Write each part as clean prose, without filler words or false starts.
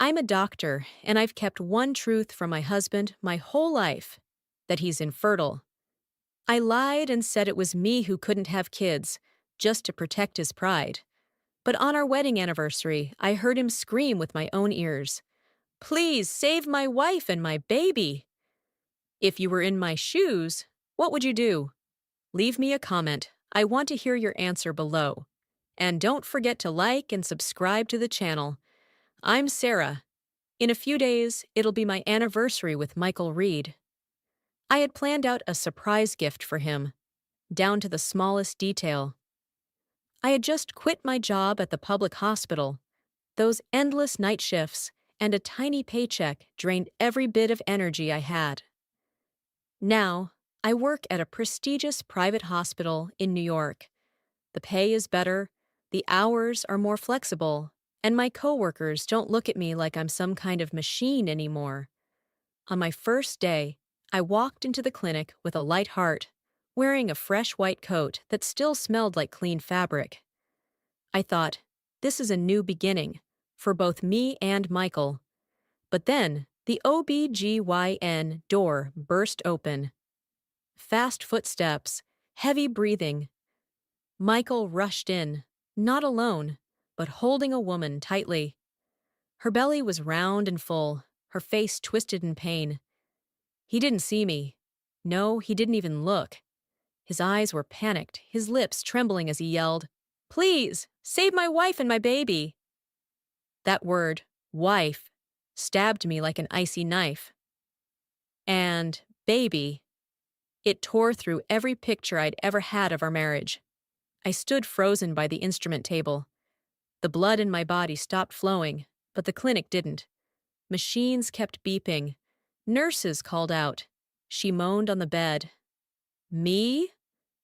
I'm a doctor, and I've kept one truth from my husband my whole life: that he's infertile. I lied and said it was me who couldn't have kids, just to protect his pride. But on our wedding anniversary, I heard him scream with my own ears, "Please save my wife and my baby!" If you were in my shoes, what would you do? Leave me a comment. I want to hear your answer below. And don't forget to like and subscribe to the channel. I'm Sarah. In a few days, it'll be my anniversary with Michael Reed. I had planned out a surprise gift for him, down to the smallest detail. I had just quit my job at the public hospital. Those endless night shifts and a tiny paycheck drained every bit of energy I had. Now, I work at a prestigious private hospital in New York. The pay is better, the hours are more flexible, and my coworkers don't look at me like I'm some kind of machine anymore. On my first day, I walked into the clinic with a light heart, wearing a fresh white coat that still smelled like clean fabric. I thought, this is a new beginning, for both me and Michael. But then, the OBGYN door burst open. Fast footsteps, heavy breathing. Michael rushed in, not alone, but holding a woman tightly. Her belly was round and full, her face twisted in pain. He didn't see me. No, he didn't even look. His eyes were panicked, his lips trembling as he yelled, "Please, save my wife and my baby!" That word, wife, stabbed me like an icy knife. And baby. It tore through every picture I'd ever had of our marriage. I stood frozen by the instrument table. The blood in my body stopped flowing, but the clinic didn't. Machines kept beeping. Nurses called out. She moaned on the bed. Me?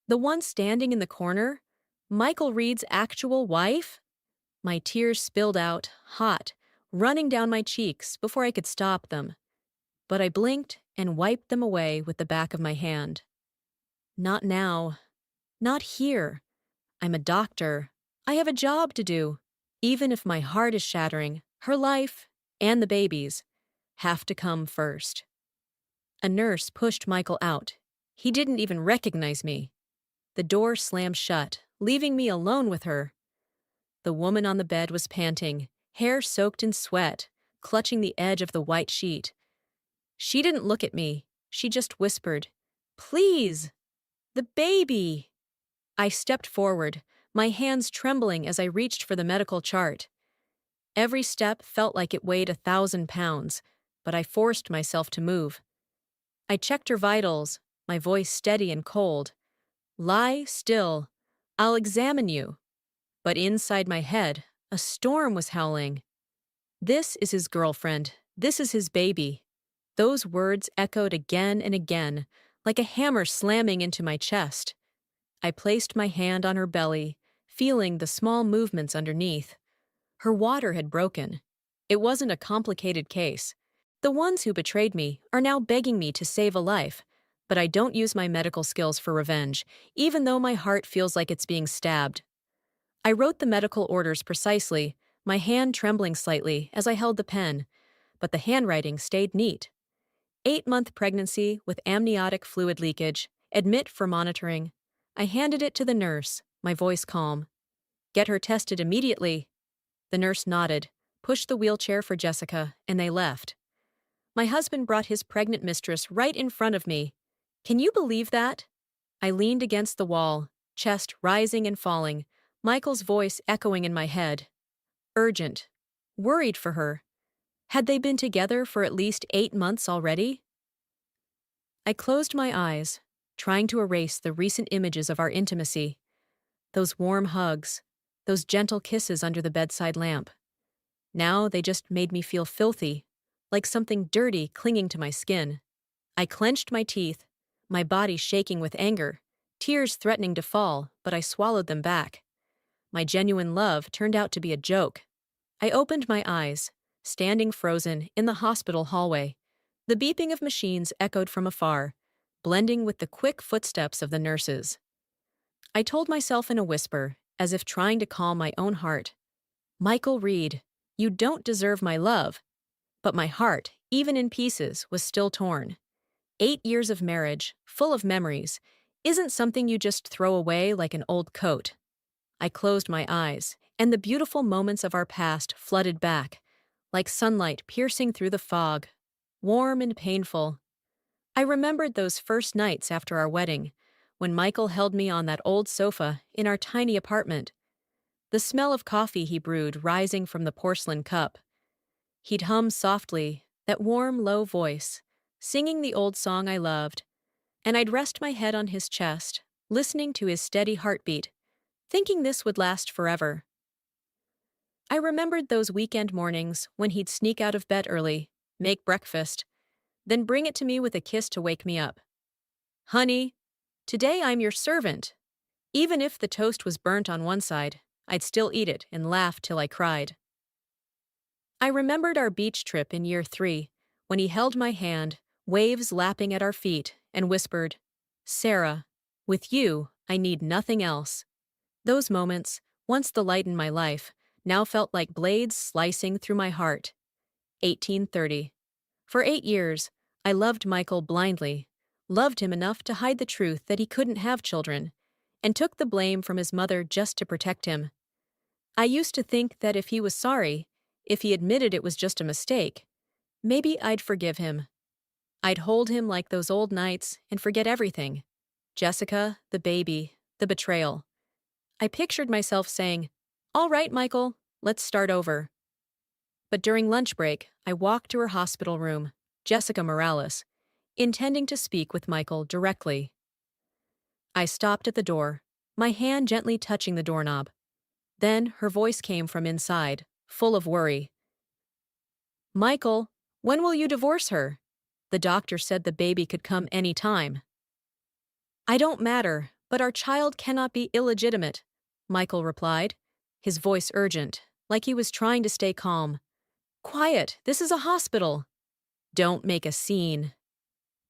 The one standing in the corner? Michael Reed's actual wife? My tears spilled out, hot, running down my cheeks before I could stop them. But I blinked and wiped them away with the back of my hand. Not now. Not here. I'm a doctor. I have a job to do. Even if my heart is shattering, her life, and the baby's, have to come first. A nurse pushed Michael out. He didn't even recognize me. The door slammed shut, leaving me alone with her. The woman on the bed was panting, hair soaked in sweat, clutching the edge of the white sheet. She didn't look at me. She just whispered, "Please! The baby!" I stepped forward, my hands trembling as I reached for the medical chart. Every step felt like it weighed 1,000 pounds, but I forced myself to move. I checked her vitals, my voice steady and cold. "Lie still. I'll examine you." But inside my head, a storm was howling. "This is his girlfriend. This is his baby." Those words echoed again and again, like a hammer slamming into my chest. I placed my hand on her belly, feeling the small movements underneath. Her water had broken. It wasn't a complicated case. The ones who betrayed me are now begging me to save a life, but I don't use my medical skills for revenge, even though my heart feels like it's being stabbed. I wrote the medical orders precisely, my hand trembling slightly as I held the pen, but the handwriting stayed neat. 8-month pregnancy with amniotic fluid leakage. Admit for monitoring. I handed it to the nurse, my voice calm. "Get her tested immediately." The nurse nodded, pushed the wheelchair for Jessica, and they left. My husband brought his pregnant mistress right in front of me. Can you believe that? I leaned against the wall, chest rising and falling, Michael's voice echoing in my head. Urgent. Worried for her. Had they been together for at least 8 months already? I closed my eyes, trying to erase the recent images of our intimacy. Those warm hugs, those gentle kisses under the bedside lamp. Now they just made me feel filthy, like something dirty clinging to my skin. I clenched my teeth, my body shaking with anger, tears threatening to fall, but I swallowed them back. My genuine love turned out to be a joke. I opened my eyes, standing frozen in the hospital hallway. The beeping of machines echoed from afar, blending with the quick footsteps of the nurses. I told myself in a whisper, as if trying to calm my own heart, "Michael Reed, You don't deserve my love. But my heart, even in pieces, was still torn. 8 years of marriage, full of memories, isn't something you just throw away like an old coat. I closed my eyes, and the beautiful moments of our past flooded back, like sunlight piercing through the fog, warm and painful. I remembered those first nights after our wedding, when Michael held me on that old sofa in our tiny apartment, the smell of coffee he brewed rising from the porcelain cup. He'd hum softly, that warm, low voice, singing the old song I loved, and I'd rest my head on his chest, listening to his steady heartbeat, thinking this would last forever. I remembered those weekend mornings when he'd sneak out of bed early, make breakfast, then bring it to me with a kiss to wake me up. Honey, today I'm your servant. Even if the toast was burnt on one side, I'd still eat it and laugh till I cried. I remembered our beach trip in year 3, when he held my hand, waves lapping at our feet, and whispered, Sarah, with you, I need nothing else. Those moments, once the light in my life, now felt like blades slicing through my heart. 1830. For 8 years, I loved Michael blindly, loved him enough to hide the truth that he couldn't have children, and took the blame from his mother just to protect him. I used to think that if he was sorry, if he admitted it was just a mistake, maybe I'd forgive him. I'd hold him like those old nights and forget everything. Jessica, the baby, the betrayal. I pictured myself saying, All right, Michael, let's start over. But during lunch break, I walked to her hospital room, Jessica Morales, intending to speak with Michael directly. I stopped at the door, my hand gently touching the doorknob. Then her voice came from inside, full of worry. Michael, when will you divorce her? The doctor said the baby could come any time. I don't matter, but our child cannot be illegitimate, Michael replied, his voice urgent, like he was trying to stay calm. Quiet, this is a hospital. Don't make a scene.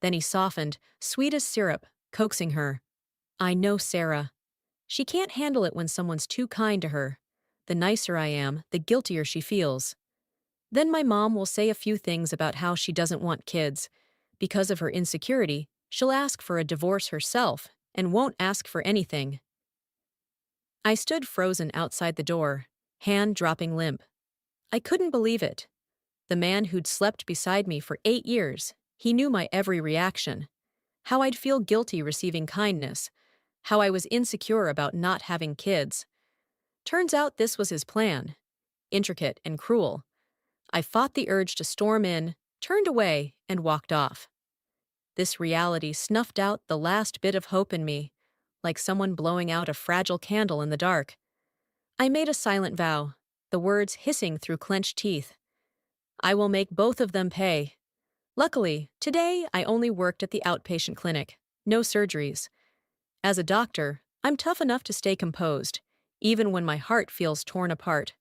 Then he softened, sweet as syrup, coaxing her. I know Sarah. She can't handle it when someone's too kind to her. The nicer I am, the guiltier she feels. Then my mom will say a few things about how she doesn't want kids. Because of her insecurity, she'll ask for a divorce herself and won't ask for anything. I stood frozen outside the door, hand dropping limp. I couldn't believe it. The man who'd slept beside me for 8 years, he knew my every reaction. How I'd feel guilty receiving kindness. How I was insecure about not having kids. Turns out this was his plan. Intricate and cruel. I fought the urge to storm in, turned away, and walked off. This reality snuffed out the last bit of hope in me, like someone blowing out a fragile candle in the dark. I made a silent vow, the words hissing through clenched teeth. I will make both of them pay. Luckily, today I only worked at the outpatient clinic, no surgeries. As a doctor, I'm tough enough to stay composed, even when my heart feels torn apart.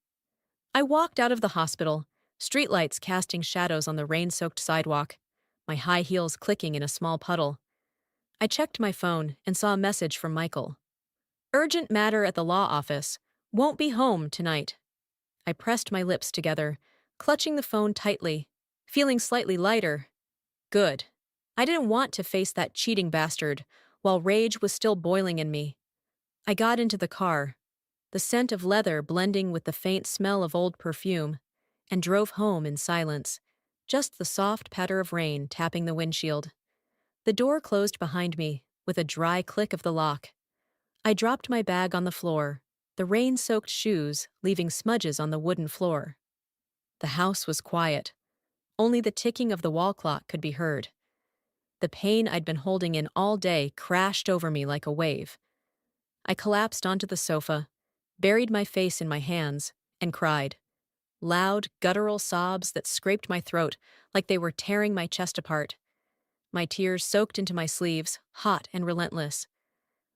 I walked out of the hospital, streetlights casting shadows on the rain-soaked sidewalk, my high heels clicking in a small puddle. I checked my phone and saw a message from Michael. Urgent matter at the law office. Won't be home tonight. I pressed my lips together, clutching the phone tightly, feeling slightly lighter. Good. I didn't want to face that cheating bastard, while rage was still boiling in me. I got into the car, the scent of leather blending with the faint smell of old perfume, and drove home in silence, just the soft patter of rain tapping the windshield. The door closed behind me, with a dry click of the lock. I dropped my bag on the floor, the rain-soaked shoes leaving smudges on the wooden floor. The house was quiet. Only the ticking of the wall clock could be heard. The pain I'd been holding in all day crashed over me like a wave. I collapsed onto the sofa, buried my face in my hands, and cried. Loud, guttural sobs that scraped my throat like they were tearing my chest apart. My tears soaked into my sleeves, hot and relentless.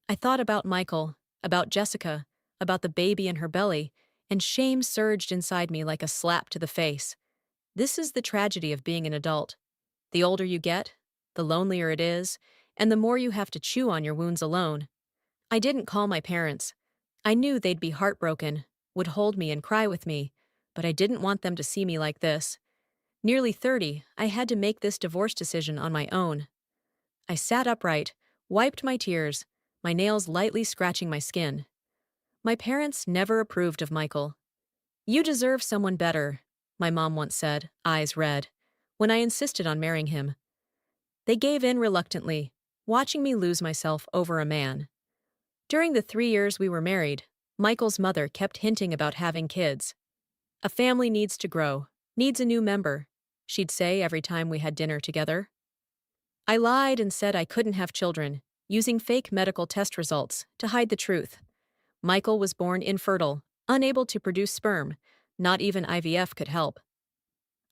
I thought about Michael, about Jessica, about the baby in her belly, and shame surged inside me like a slap to the face. This is the tragedy of being an adult. The older you get, the lonelier it is, and the more you have to chew on your wounds alone. I didn't call my parents. I knew they'd be heartbroken, would hold me and cry with me, but I didn't want them to see me like this. Nearly 30, I had to make this divorce decision on my own. I sat upright, wiped my tears, my nails lightly scratching my skin. My parents never approved of Michael. "You deserve someone better," my mom once said, eyes red, when I insisted on marrying him. They gave in reluctantly, watching me lose myself over a man. During the 3 years we were married, Michael's mother kept hinting about having kids. "A family needs to grow, needs a new member," she'd say every time we had dinner together. I lied and said I couldn't have children, using fake medical test results to hide the truth. Michael was born infertile, unable to produce sperm. Not even IVF could help.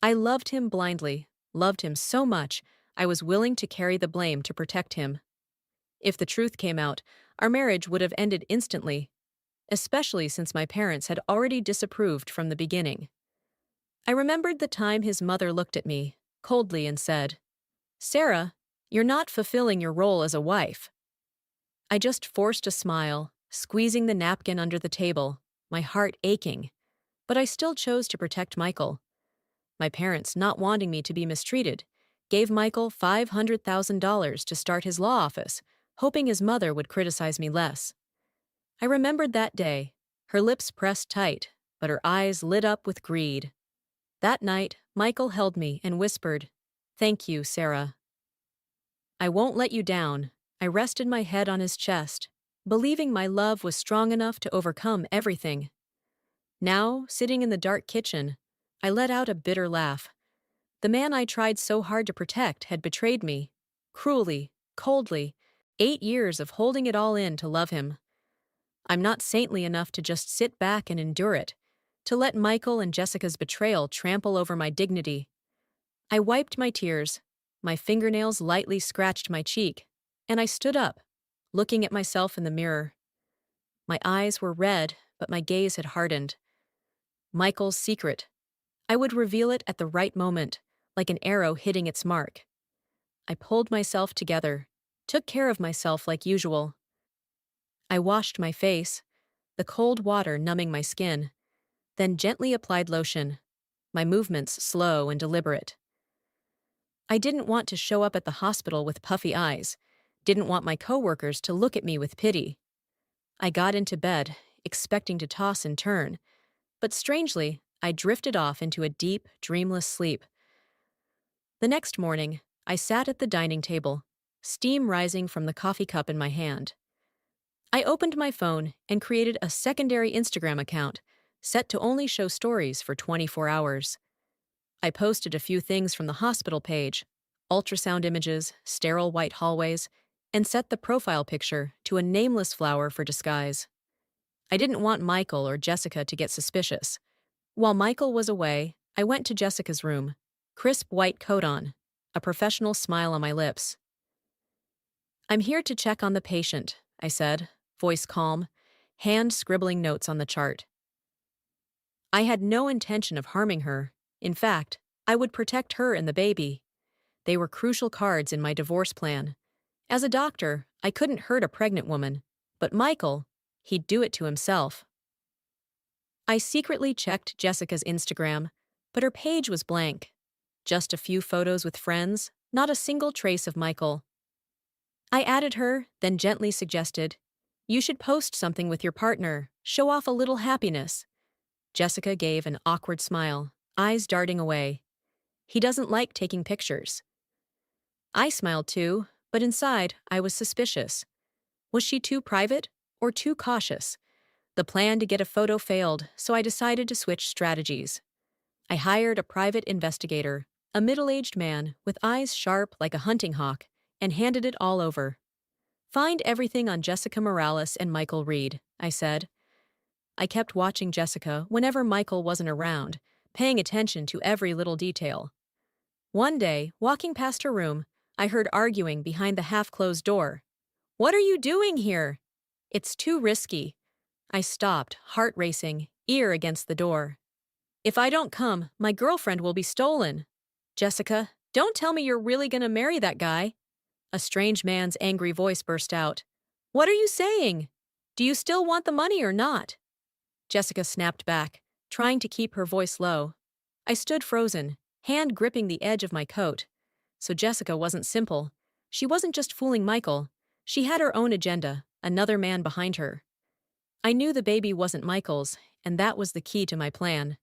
I loved him blindly, loved him so much, I was willing to carry the blame to protect him. If the truth came out, our marriage would have ended instantly, especially since my parents had already disapproved from the beginning. I remembered the time his mother looked at me, coldly, and said, "Sarah, you're not fulfilling your role as a wife." I just forced a smile, squeezing the napkin under the table, my heart aching. But I still chose to protect Michael. My parents, not wanting me to be mistreated, gave Michael $500,000 to start his law office, hoping his mother would criticize me less. I remembered that day, her lips pressed tight, but her eyes lit up with greed. That night, Michael held me and whispered, "Thank you, Sarah." "I won't let you down." I rested my head on his chest, believing my love was strong enough to overcome everything. Now, sitting in the dark kitchen, I let out a bitter laugh. The man I tried so hard to protect had betrayed me, cruelly, coldly, 8 years of holding it all in to love him. I'm not saintly enough to just sit back and endure it, to let Michael and Jessica's betrayal trample over my dignity. I wiped my tears, my fingernails lightly scratched my cheek, and I stood up, looking at myself in the mirror. My eyes were red, but my gaze had hardened. Michael's secret. I would reveal it at the right moment, like an arrow hitting its mark. I pulled myself together, took care of myself like usual. I washed my face, the cold water numbing my skin, then gently applied lotion, my movements slow and deliberate. I didn't want to show up at the hospital with puffy eyes, didn't want my coworkers to look at me with pity. I got into bed, expecting to toss and turn, but strangely, I drifted off into a deep, dreamless sleep. The next morning, I sat at the dining table, steam rising from the coffee cup in my hand. I opened my phone and created a secondary Instagram account, set to only show stories for 24 hours. I posted a few things from the hospital page, ultrasound images, sterile white hallways, and set the profile picture to a nameless flower for disguise. I didn't want Michael or Jessica to get suspicious. While Michael was away, I went to Jessica's room, crisp white coat on, a professional smile on my lips. "I'm here to check on the patient," I said, voice calm, hand scribbling notes on the chart. I had no intention of harming her. In fact, I would protect her and the baby. They were crucial cards in my divorce plan. As a doctor, I couldn't hurt a pregnant woman, but Michael, he'd do it to himself. I secretly checked Jessica's Instagram, but her page was blank. Just a few photos with friends, not a single trace of Michael. I added her, then gently suggested, "You should post something with your partner, show off a little happiness." Jessica gave an awkward smile, eyes darting away. "He doesn't like taking pictures." I smiled too, but inside I was suspicious. Was she too private or too cautious? The plan to get a photo failed, so I decided to switch strategies. I hired a private investigator, a middle-aged man with eyes sharp like a hunting hawk, and handed it all over. "Find everything on Jessica Morales and Michael Reed," I said. I kept watching Jessica whenever Michael wasn't around, paying attention to every little detail. One day, walking past her room, I heard arguing behind the half-closed door. "What are you doing here?" "It's too risky." I stopped, heart racing, ear against the door. "If I don't come, my girlfriend will be stolen." "Jessica, don't tell me you're really gonna marry that guy." A strange man's angry voice burst out. "What are you saying? Do you still want the money or not?" Jessica snapped back. trying to keep her voice low. I stood frozen, hand gripping the edge of my coat. So Jessica wasn't simple. She wasn't just fooling Michael. She had her own agenda, another man behind her. I knew the baby wasn't Michael's, and that was the key to my plan.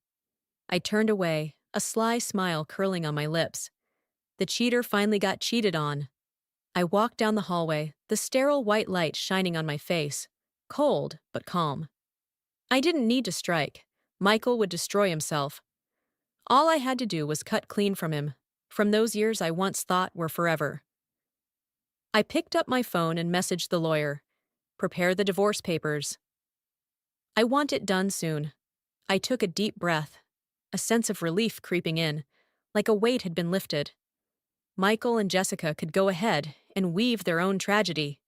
I turned away, a sly smile curling on my lips. The cheater finally got cheated on. I walked down the hallway, the sterile white light shining on my face, cold but calm. I didn't need to strike. Michael would destroy himself. All I had to do was cut clean from him, from those years I once thought were forever. I picked up my phone and messaged the lawyer. Prepare the divorce papers. I want it done soon. I took a deep breath, a sense of relief creeping in, like a weight had been lifted. Michael and Jessica could go ahead and weave their own tragedy.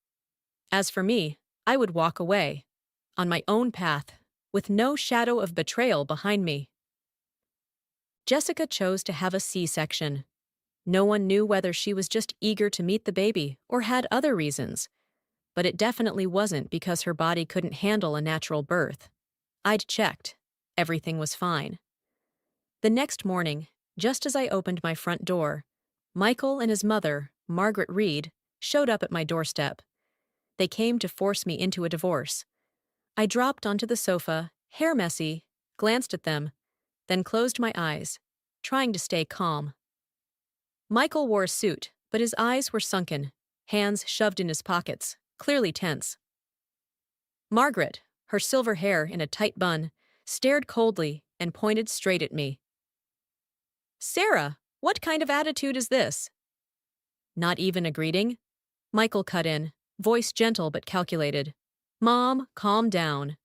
As for me, I would walk away, on my own path, with no shadow of betrayal behind me. Jessica chose to have a C-section. No one knew whether she was just eager to meet the baby or had other reasons, but it definitely wasn't because her body couldn't handle a natural birth. I'd checked. Everything was fine. The next morning, just as I opened my front door, Michael and his mother, Margaret Reed, showed up at my doorstep. They came to force me into a divorce. I dropped onto the sofa, hair messy, glanced at them, then closed my eyes, trying to stay calm. Michael wore a suit, but his eyes were sunken, hands shoved in his pockets, clearly tense. Margaret, her silver hair in a tight bun, stared coldly and pointed straight at me. "Sarah, what kind of attitude is this?" "Not even a greeting?" Michael cut in, voice gentle but calculated. "Mom, calm down."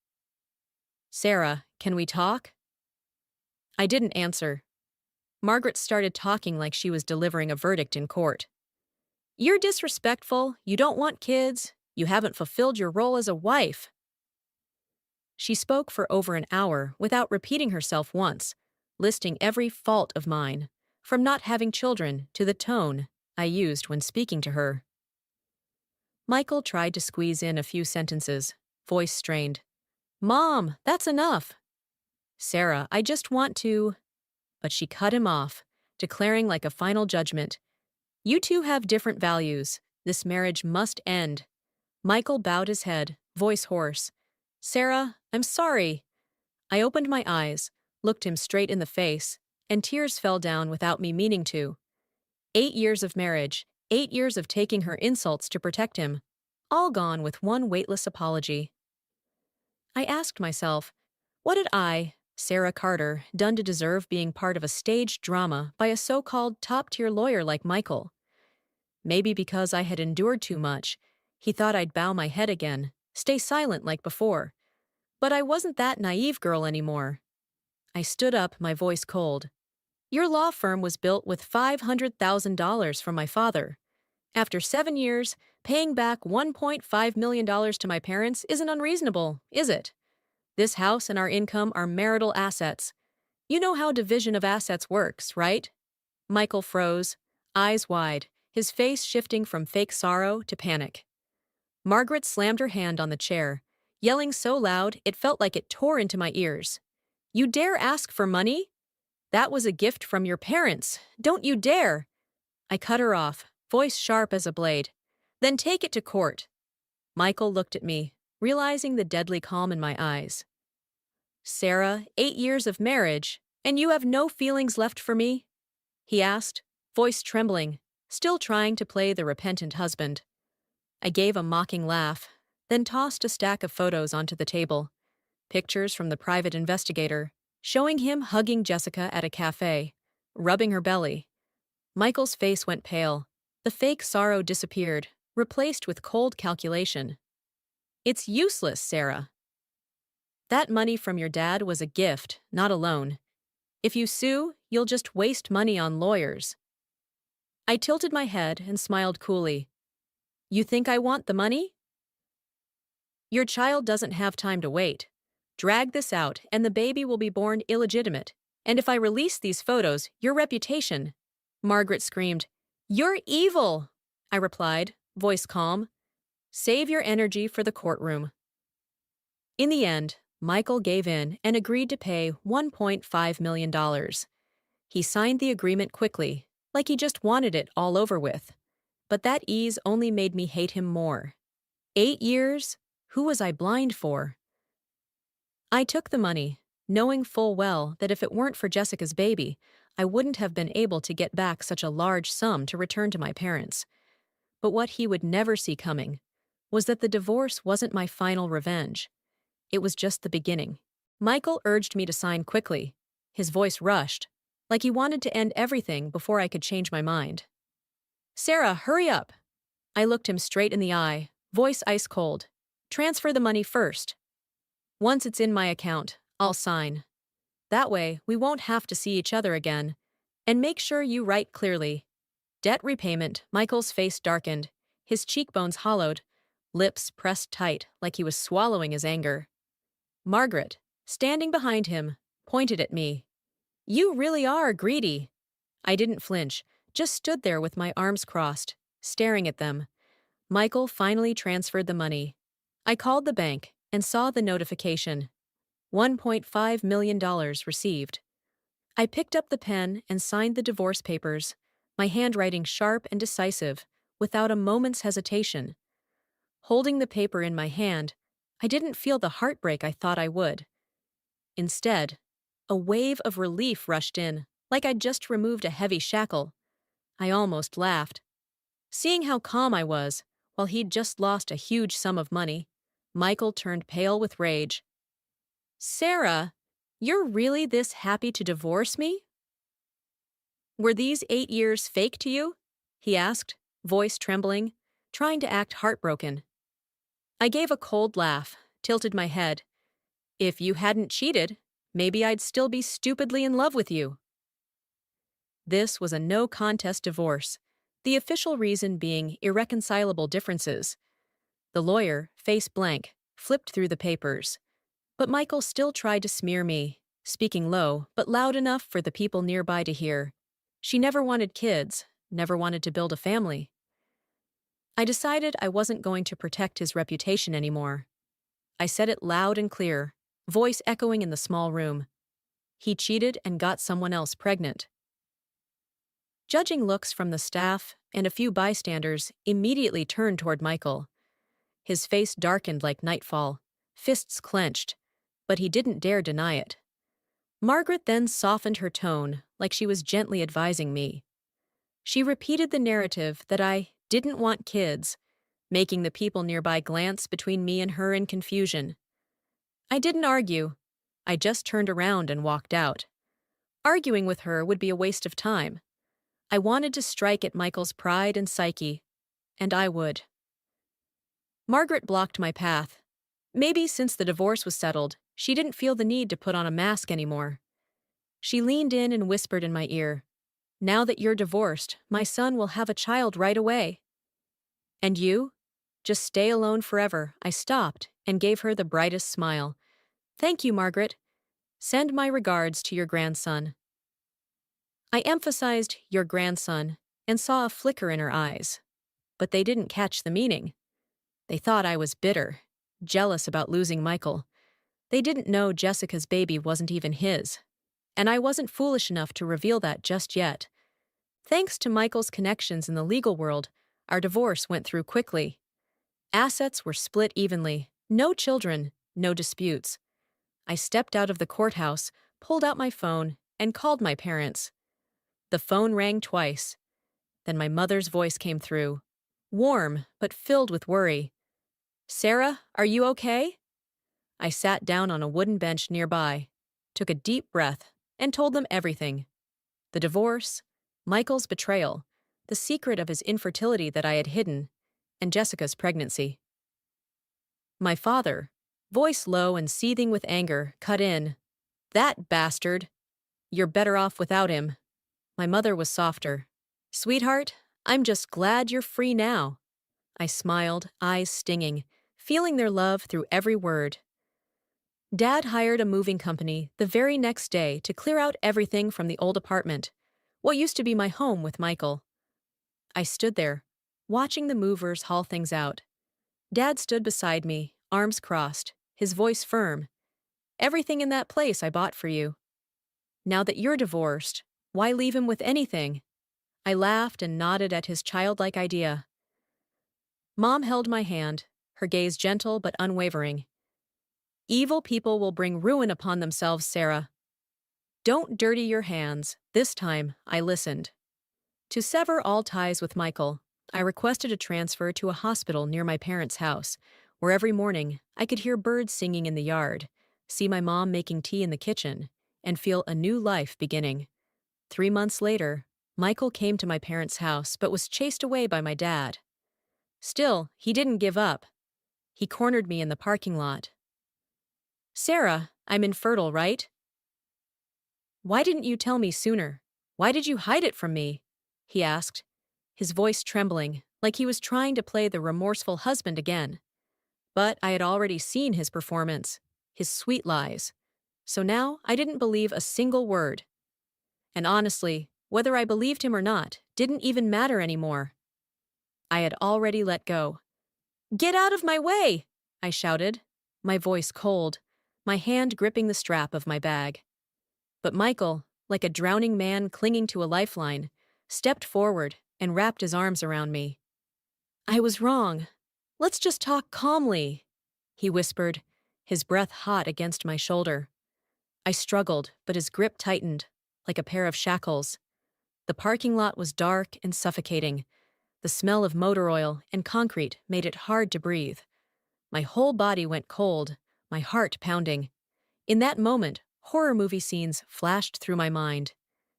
"Sarah, can we talk?" I didn't answer. Margaret started talking like she was delivering a verdict in court. "You're disrespectful, you don't want kids, you haven't fulfilled your role as a wife." She spoke for over an hour without repeating herself once, listing every fault of mine, from not having children to the tone I used when speaking to her. Michael tried to squeeze in a few sentences, voice strained. "Mom, that's enough." "Sarah, I just want to—" But she cut him off, declaring like a final judgment, "You two have different values. This marriage must end." Michael bowed his head, voice hoarse. "Sarah, I'm sorry." I opened my eyes, looked him straight in the face, and tears fell down without me meaning to. 8 years of marriage, 8 years of taking her insults to protect him, all gone with one weightless apology. I asked myself, what had I, Sarah Carter, done to deserve being part of a staged drama by a so-called top-tier lawyer like Michael? Maybe because I had endured too much, he thought I'd bow my head again, stay silent like before. But I wasn't that naive girl anymore. I stood up, my voice cold. "Your law firm was built with $500,000 from my father. After 7 years, paying back $1.5 million to my parents isn't unreasonable, is it? This house and our income are marital assets. You know how division of assets works, right?" Michael froze, eyes wide, his face shifting from fake sorrow to panic. Margaret slammed her hand on the chair, yelling so loud it felt like it tore into my ears. "You dare ask for money? That was a gift from your parents. Don't you dare!" I cut her off, voice sharp as a blade. "Then take it to court." Michael looked at me, realizing the deadly calm in my eyes. "Sarah, 8 years of marriage, and you have no feelings left for me?" he asked, voice trembling, still trying to play the repentant husband. I gave a mocking laugh, then tossed a stack of photos onto the table. Pictures from the private investigator, showing him hugging Jessica at a cafe, rubbing her belly. Michael's face went pale. The fake sorrow disappeared, replaced with cold calculation. "It's useless, Sarah. That money from your dad was a gift, not a loan. If you sue, you'll just waste money on lawyers." I tilted my head and smiled coolly. "You think I want the money? Your child doesn't have time to wait. Drag this out and the baby will be born illegitimate. And if I release these photos, your reputation—" Margaret screamed. "You're evil!" I replied, voice calm. "Save your energy for the courtroom." In the end, Michael gave in and agreed to pay $1.5 million. He signed the agreement quickly, like he just wanted it all over with. But that ease only made me hate him more. 8 years? Who was I blind for? I took the money, knowing full well that if it weren't for Jessica's baby, I wouldn't have been able to get back such a large sum to return to my parents. But what he would never see coming was that the divorce wasn't my final revenge. It was just the beginning. Michael urged me to sign quickly. His voice rushed, like he wanted to end everything before I could change my mind. "Sarah, hurry up!" I looked him straight in the eye, voice ice cold. "Transfer the money first. Once it's in my account, I'll sign. That way, we won't have to see each other again. And make sure you write clearly." Debt repayment. Michael's face darkened, his cheekbones hollowed, lips pressed tight like he was swallowing his anger. Margaret, standing behind him, pointed at me. "You really are greedy." I didn't flinch, just stood there with my arms crossed, staring at them. Michael finally transferred the money. I called the bank and saw the notification. $1.5 million received. I picked up the pen and signed the divorce papers, my handwriting sharp and decisive, without a moment's hesitation. Holding the paper in my hand, I didn't feel the heartbreak I thought I would. Instead, a wave of relief rushed in, like I'd just removed a heavy shackle. I almost laughed. Seeing how calm I was, while he'd just lost a huge sum of money, Michael turned pale with rage. "Sarah, you're really this happy to divorce me?" "Were these 8 years fake to you?" he asked, voice trembling, trying to act heartbroken. I gave a cold laugh, tilted my head. "If you hadn't cheated, maybe I'd still be stupidly in love with you." This was a no-contest divorce, the official reason being irreconcilable differences. The lawyer, face blank, flipped through the papers. But Michael still tried to smear me, speaking low but loud enough for the people nearby to hear. She never wanted kids, never wanted to build a family. I decided I wasn't going to protect his reputation anymore. I said it loud and clear, voice echoing in the small room. He cheated and got someone else pregnant. Judging looks from the staff and a few bystanders immediately turned toward Michael. His face darkened like nightfall, fists clenched, but he didn't dare deny it. Margaret then softened her tone, like she was gently advising me. She repeated the narrative that I didn't want kids, making the people nearby glance between me and her in confusion. I didn't argue. I just turned around and walked out. Arguing with her would be a waste of time. I wanted to strike at Michael's pride and psyche, and I would. Margaret blocked my path. Maybe since the divorce was settled, she didn't feel the need to put on a mask anymore. She leaned in and whispered in my ear, "Now that you're divorced, my son will have a child right away." "And you? Just stay alone forever." I stopped and gave her the brightest smile. "Thank you, Margaret. Send my regards to your grandson." I emphasized "your grandson" and saw a flicker in her eyes. But they didn't catch the meaning. They thought I was bitter, jealous about losing Michael. They didn't know Jessica's baby wasn't even his. And I wasn't foolish enough to reveal that just yet. Thanks to Michael's connections in the legal world, our divorce went through quickly. Assets were split evenly, no children, no disputes. I stepped out of the courthouse, pulled out my phone, and called my parents. The phone rang twice. Then my mother's voice came through, warm but filled with worry. "Sarah, are you okay?" I sat down on a wooden bench nearby, took a deep breath, and told them everything. The divorce, Michael's betrayal, the secret of his infertility that I had hidden, and Jessica's pregnancy. My father, voice low and seething with anger, cut in. "That bastard! You're better off without him." My mother was softer. "Sweetheart, I'm just glad you're free now." I smiled, eyes stinging, feeling their love through every word. Dad hired a moving company the very next day to clear out everything from the old apartment, what used to be my home with Michael. I stood there, watching the movers haul things out. Dad stood beside me, arms crossed, his voice firm. Everything in that place I bought for you. Now that you're divorced, why leave him with anything?" I laughed and nodded at his childlike idea. Mom held my hand, her gaze gentle but unwavering. "Evil people will bring ruin upon themselves, Sarah. Don't dirty your hands." This time, I listened. To sever all ties with Michael, I requested a transfer to a hospital near my parents' house, where every morning I could hear birds singing in the yard, see my mom making tea in the kitchen, and feel a new life beginning. 3 months later, Michael came to my parents' house but was chased away by my dad. Still, he didn't give up. He cornered me in the parking lot. "Sarah, I'm infertile, right? Why didn't you tell me sooner? Why did you hide it from me?" he asked, his voice trembling, like he was trying to play the remorseful husband again. But I had already seen his performance, his sweet lies. So now I didn't believe a single word. And honestly, whether I believed him or not didn't even matter anymore. I had already let go. "Get out of my way!" I shouted, my voice cold, my hand gripping the strap of my bag. But Michael, like a drowning man clinging to a lifeline, stepped forward and wrapped his arms around me. "I was wrong. Let's just talk calmly," he whispered, his breath hot against my shoulder. I struggled, but his grip tightened, like a pair of shackles. The parking lot was dark and suffocating. The smell of motor oil and concrete made it hard to breathe. My whole body went cold, my heart pounding. In that moment, horror movie scenes flashed through my mind.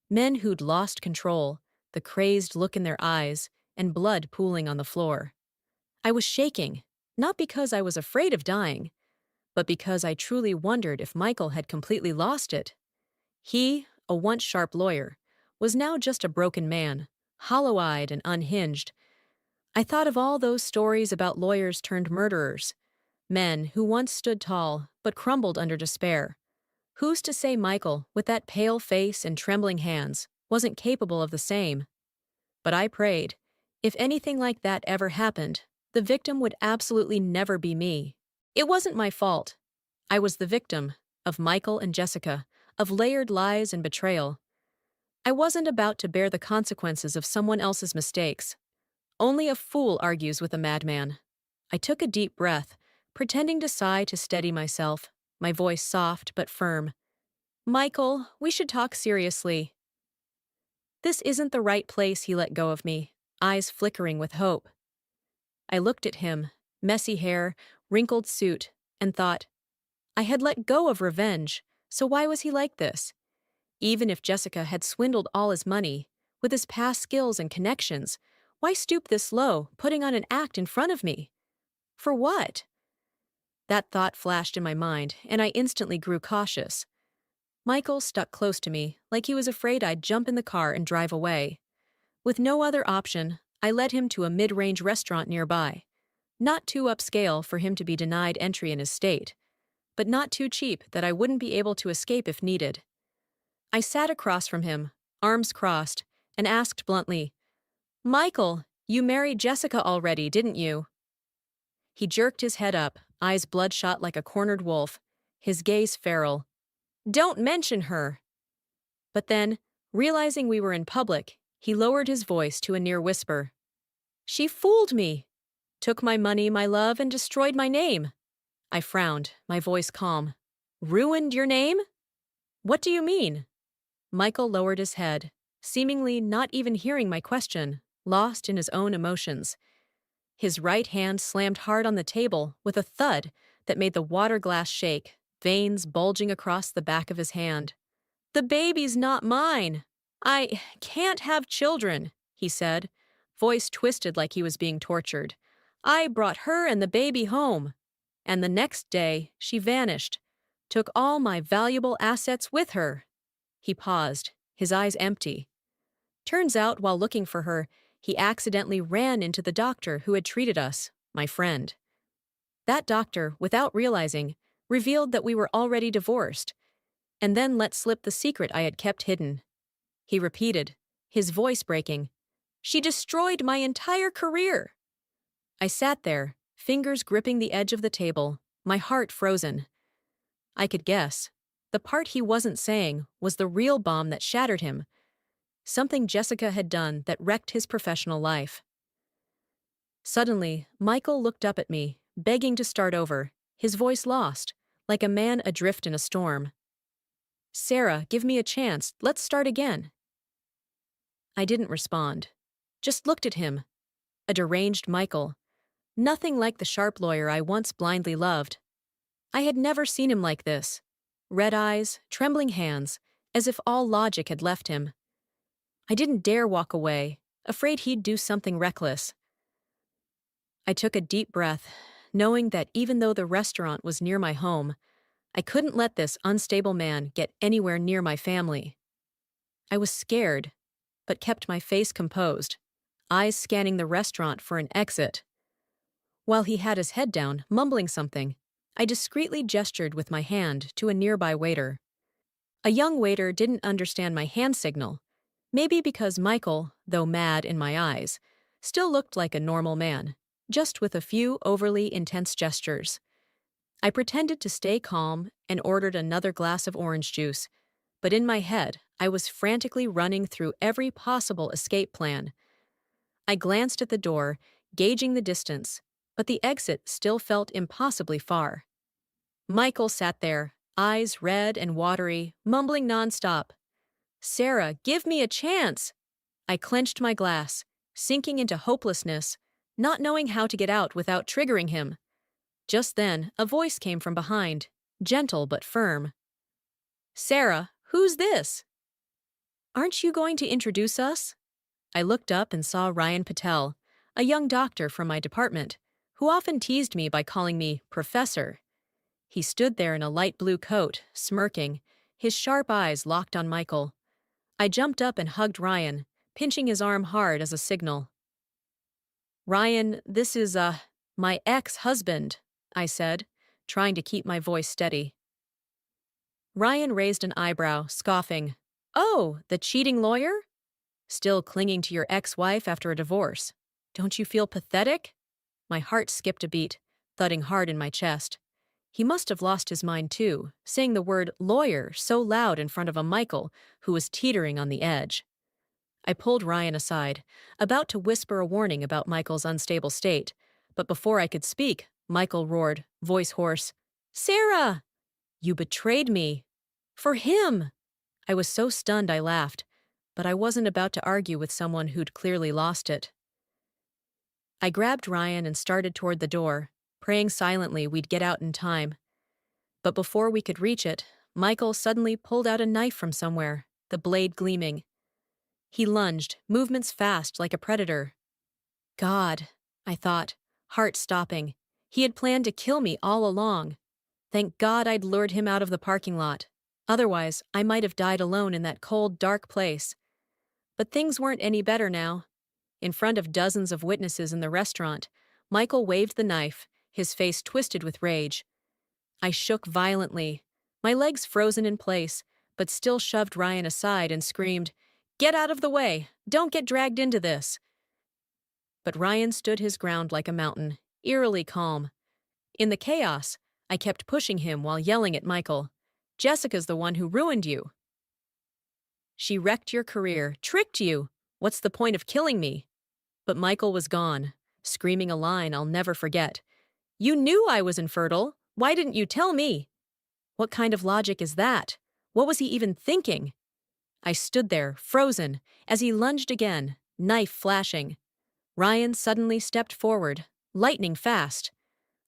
Men who'd lost control, the crazed look in their eyes, and blood pooling on the floor. I was shaking, not because I was afraid of dying, but because I truly wondered if Michael had completely lost it. He, a once sharp lawyer, was now just a broken man, hollow-eyed and unhinged. I thought of all those stories about lawyers turned murderers, men who once stood tall but crumbled under despair. Who's to say Michael, with that pale face and trembling hands, wasn't capable of the same? But I prayed, if anything like that ever happened, the victim would absolutely never be me. It wasn't my fault. I was the victim of Michael and Jessica, of layered lies and betrayal. I wasn't about to bear the consequences of someone else's mistakes. Only a fool argues with a madman. I took a deep breath, pretending to sigh to steady myself, my voice soft but firm. "Michael, we should talk seriously." "This isn't the right place," he let go of me, eyes flickering with hope. I looked at him, messy hair, wrinkled suit, and thought, I had let go of revenge, so why was he like this? Even if Jessica had swindled all his money, with his past skills and connections, why stoop this low, putting on an act in front of me? For what? That thought flashed in my mind, and I instantly grew cautious. Michael stuck close to me, like he was afraid I'd jump in the car and drive away. With no other option, I led him to a mid-range restaurant nearby. Not too upscale for him to be denied entry in his state, but not too cheap that I wouldn't be able to escape if needed. I sat across from him, arms crossed, and asked bluntly, "Michael, you married Jessica already, didn't you?" He jerked his head up, eyes bloodshot like a cornered wolf, his gaze feral. "Don't mention her!" But then, realizing we were in public, he lowered his voice to a near whisper. "She fooled me! Took my money, my love, and destroyed my name." I frowned, my voice calm. "Ruined your name? What do you mean?" Michael lowered his head, seemingly not even hearing my question, lost in his own emotions. His right hand slammed hard on the table with a thud that made the water glass shake, veins bulging across the back of his hand. "The baby's not mine. I can't have children," he said, voice twisted like he was being tortured. "I brought her and the baby home. And the next day, she vanished, took all my valuable assets with her." He paused, his eyes empty. Turns out, while looking for her, he accidentally ran into the doctor who had treated us, my friend. That doctor, without realizing, revealed that we were already divorced, and then let slip the secret I had kept hidden. He repeated, his voice breaking, "She destroyed my entire career." I sat there, fingers gripping the edge of the table, my heart frozen. I could guess. The part he wasn't saying was the real bomb that shattered him, something Jessica had done that wrecked his professional life. Suddenly, Michael looked up at me, begging to start over, his voice lost, like a man adrift in a storm. "Sarah, give me a chance, let's start again." I didn't respond. Just looked at him. A deranged Michael. Nothing like the sharp lawyer I once blindly loved. I had never seen him like this. Red eyes, trembling hands, as if all logic had left him. I didn't dare walk away, afraid he'd do something reckless. I took a deep breath, knowing that even though the restaurant was near my home, I couldn't let this unstable man get anywhere near my family. I was scared, but kept my face composed, eyes scanning the restaurant for an exit. While he had his head down, mumbling something, I discreetly gestured with my hand to a nearby waiter. A young waiter didn't understand my hand signal, maybe because Michael, though mad in my eyes, still looked like a normal man, just with a few overly intense gestures. I pretended to stay calm and ordered another glass of orange juice, but in my head, I was frantically running through every possible escape plan. I glanced at the door, gauging the distance, but the exit still felt impossibly far. Michael sat there, eyes red and watery, mumbling nonstop. "Sarah, give me a chance!" I clenched my glass, sinking into hopelessness, not knowing how to get out without triggering him. Just then, a voice came from behind, gentle but firm. "Sarah, who's this?" "Aren't you going to introduce us?" I looked up and saw Ryan Patel, a young doctor from my department, who often teased me by calling me Professor. He stood there in a light blue coat, smirking, his sharp eyes locked on Michael. I jumped up and hugged Ryan, pinching his arm hard as a signal. "Ryan, this is, my ex-husband," I said, trying to keep my voice steady. Ryan raised an eyebrow, scoffing. "Oh, the cheating lawyer? Still clinging to your ex-wife after a divorce. Don't you feel pathetic?" My heart skipped a beat, thudding hard in my chest. He must have lost his mind too, saying the word lawyer so loud in front of a Michael who was teetering on the edge. I pulled Ryan aside, about to whisper a warning about Michael's unstable state, but before I could speak, Michael roared, voice hoarse, "Sarah! You betrayed me! For him!" I was so stunned I laughed, but I wasn't about to argue with someone who'd clearly lost it. I grabbed Ryan and started toward the door, praying silently we'd get out in time. But before we could reach it, Michael suddenly pulled out a knife from somewhere, the blade gleaming. He lunged, movements fast like a predator. God, I thought, heart stopping. He had planned to kill me all along. Thank God I'd lured him out of the parking lot. Otherwise, I might have died alone in that cold, dark place. But things weren't any better now. In front of dozens of witnesses in the restaurant, Michael waved the knife, his face twisted with rage. I shook violently, my legs frozen in place, but still shoved Ryan aside and screamed, "Get out of the way! Don't get dragged into this!" But Ryan stood his ground like a mountain, eerily calm. In the chaos, I kept pushing him while yelling at Michael, "Jessica's the one who ruined you. She wrecked your career, tricked you. What's the point of killing me?" But Michael was gone, screaming a line I'll never forget. "You knew I was infertile. Why didn't you tell me?" What kind of logic is that? What was he even thinking? I stood there, frozen, as he lunged again, knife flashing. Ryan suddenly stepped forward, lightning fast.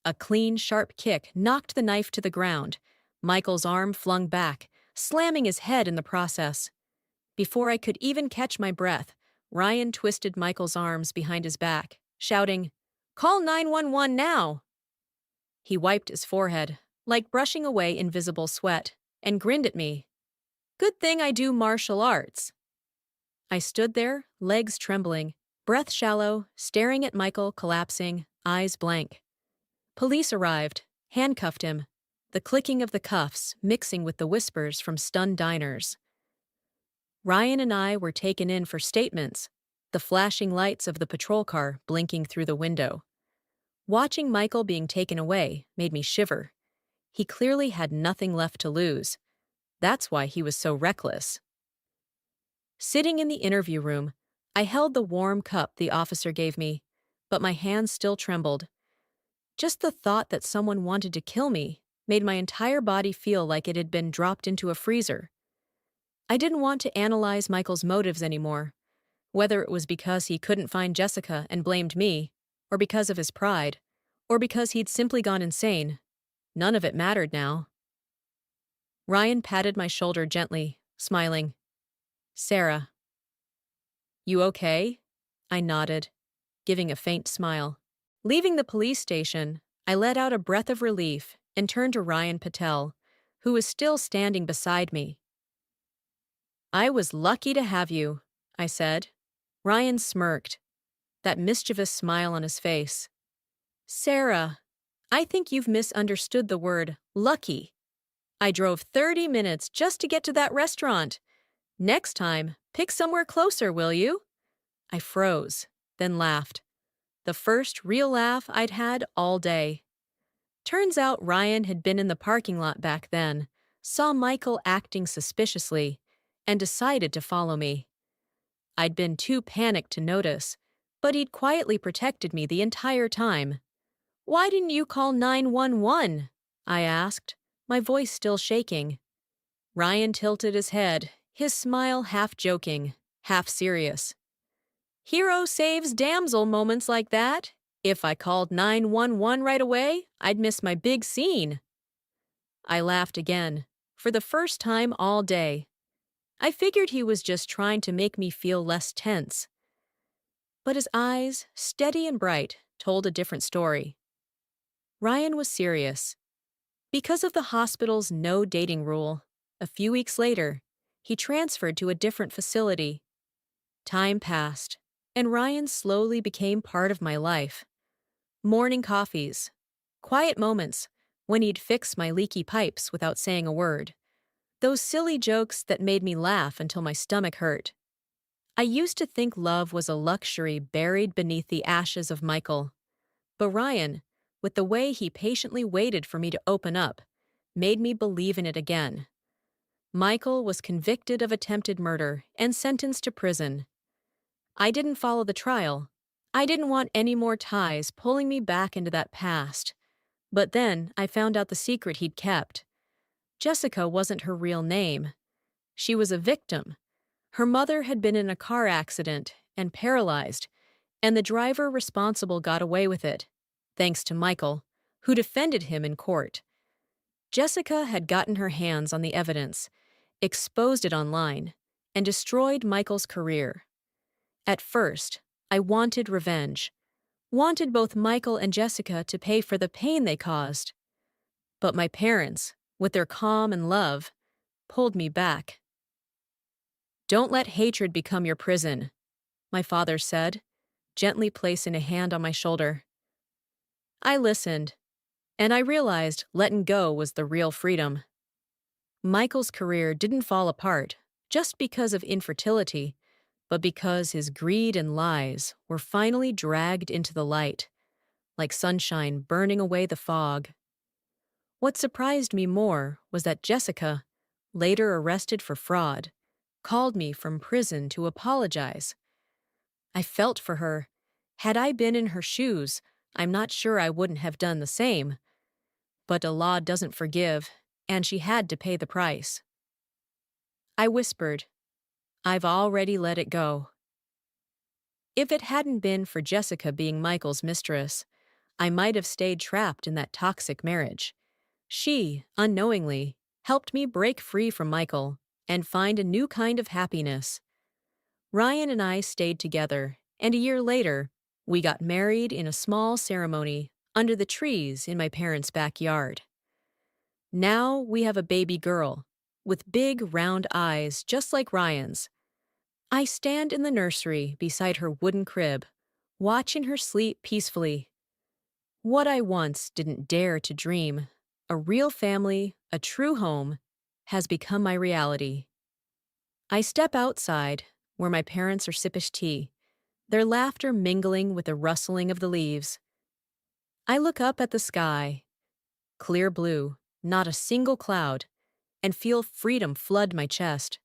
A clean, sharp kick knocked the knife to the ground. Michael's arm flung back, slamming his head in the process. Before I could even catch my breath, Ryan twisted Michael's arms behind his back, shouting, "Call 911 now!" He wiped his forehead, like brushing away invisible sweat, and grinned at me. "Good thing I do martial arts." I stood there, legs trembling, breath shallow, staring at Michael collapsing, eyes blank. Police arrived, handcuffed him, the clicking of the cuffs mixing with the whispers from stunned diners. Ryan and I were taken in for statements, the flashing lights of the patrol car blinking through the window. Watching Michael being taken away made me shiver. He clearly had nothing left to lose. That's why he was so reckless. Sitting in the interview room, I held the warm cup the officer gave me, but my hands still trembled. Just the thought that someone wanted to kill me made my entire body feel like it had been dropped into a freezer. I didn't want to analyze Michael's motives anymore, whether it was because he couldn't find Jessica and blamed me, or because of his pride, or because he'd simply gone insane. None of it mattered now. Ryan patted my shoulder gently, smiling. "Sarah." "You okay?" I nodded, giving a faint smile. Leaving the police station, I let out a breath of relief and turned to Ryan Patel, who was still standing beside me. "I was lucky to have you," I said. Ryan smirked, that mischievous smile on his face. "Sarah, I think you've misunderstood the word lucky. I drove 30 minutes just to get to that restaurant. Next time, pick somewhere closer, will you?" I froze, then laughed. The first real laugh I'd had all day. Turns out Ryan had been in the parking lot back then, saw Michael acting suspiciously, and decided to follow me. I'd been too panicked to notice, but he'd quietly protected me the entire time. "Why didn't you call 911?" I asked, my voice still shaking. Ryan tilted his head, his smile half joking, half serious. "Hero saves damsel moments like that. If I called 911 right away, I'd miss my big scene." I laughed again, for the first time all day. I figured he was just trying to make me feel less tense. But his eyes, steady and bright, told a different story. Ryan was serious. Because of the hospital's no dating rule, a few weeks later, he transferred to a different facility. Time passed, and Ryan slowly became part of my life. Morning coffees, quiet moments when he'd fix my leaky pipes without saying a word. Those silly jokes that made me laugh until my stomach hurt. I used to think love was a luxury buried beneath the ashes of Michael. But Ryan, with the way he patiently waited for me to open up, made me believe in it again. Michael was convicted of attempted murder and sentenced to prison. I didn't follow the trial. I didn't want any more ties pulling me back into that past. But then I found out the secret he'd kept. Jessica wasn't her real name. She was a victim. Her mother had been in a car accident and paralyzed, and the driver responsible got away with it, thanks to Michael, who defended him in court. Jessica had gotten her hands on the evidence, exposed it online, and destroyed Michael's career. At first, I wanted revenge, wanted both Michael and Jessica to pay for the pain they caused. But my parents, with their calm and love, pulled me back. "Don't let hatred become your prison," my father said, gently placing a hand on my shoulder. I listened, and I realized letting go was the real freedom. Michael's career didn't fall apart just because of infertility, but because his greed and lies were finally dragged into the light, like sunshine burning away the fog. What surprised me more was that Jessica, later arrested for fraud, called me from prison to apologize. I felt for her. Had I been in her shoes, I'm not sure I wouldn't have done the same. But the law doesn't forgive, and she had to pay the price. I whispered, "I've already let it go." If it hadn't been for Jessica being Michael's mistress, I might have stayed trapped in that toxic marriage. She, unknowingly, helped me break free from Michael and find a new kind of happiness. Ryan and I stayed together, and a year later, we got married in a small ceremony under the trees in my parents' backyard. Now we have a baby girl, with big round eyes just like Ryan's. I stand in the nursery beside her wooden crib, watching her sleep peacefully. What I once didn't dare to dream, a real family, a true home, has become my reality. I step outside, where my parents are sipping tea, their laughter mingling with the rustling of the leaves. I look up at the sky, clear blue, not a single cloud, and feel freedom flood my chest.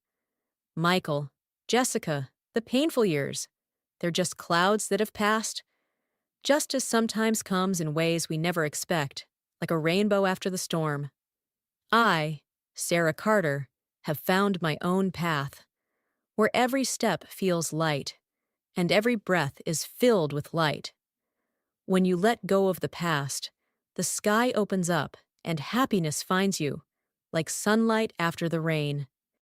Michael, Jessica, the painful years, they're just clouds that have passed. Justice sometimes comes in ways we never expect, like a rainbow after the storm. I, Sarah Carter, have found my own path, where every step feels light, and every breath is filled with light. When you let go of the past, the sky opens up and happiness finds you, like sunlight after the rain.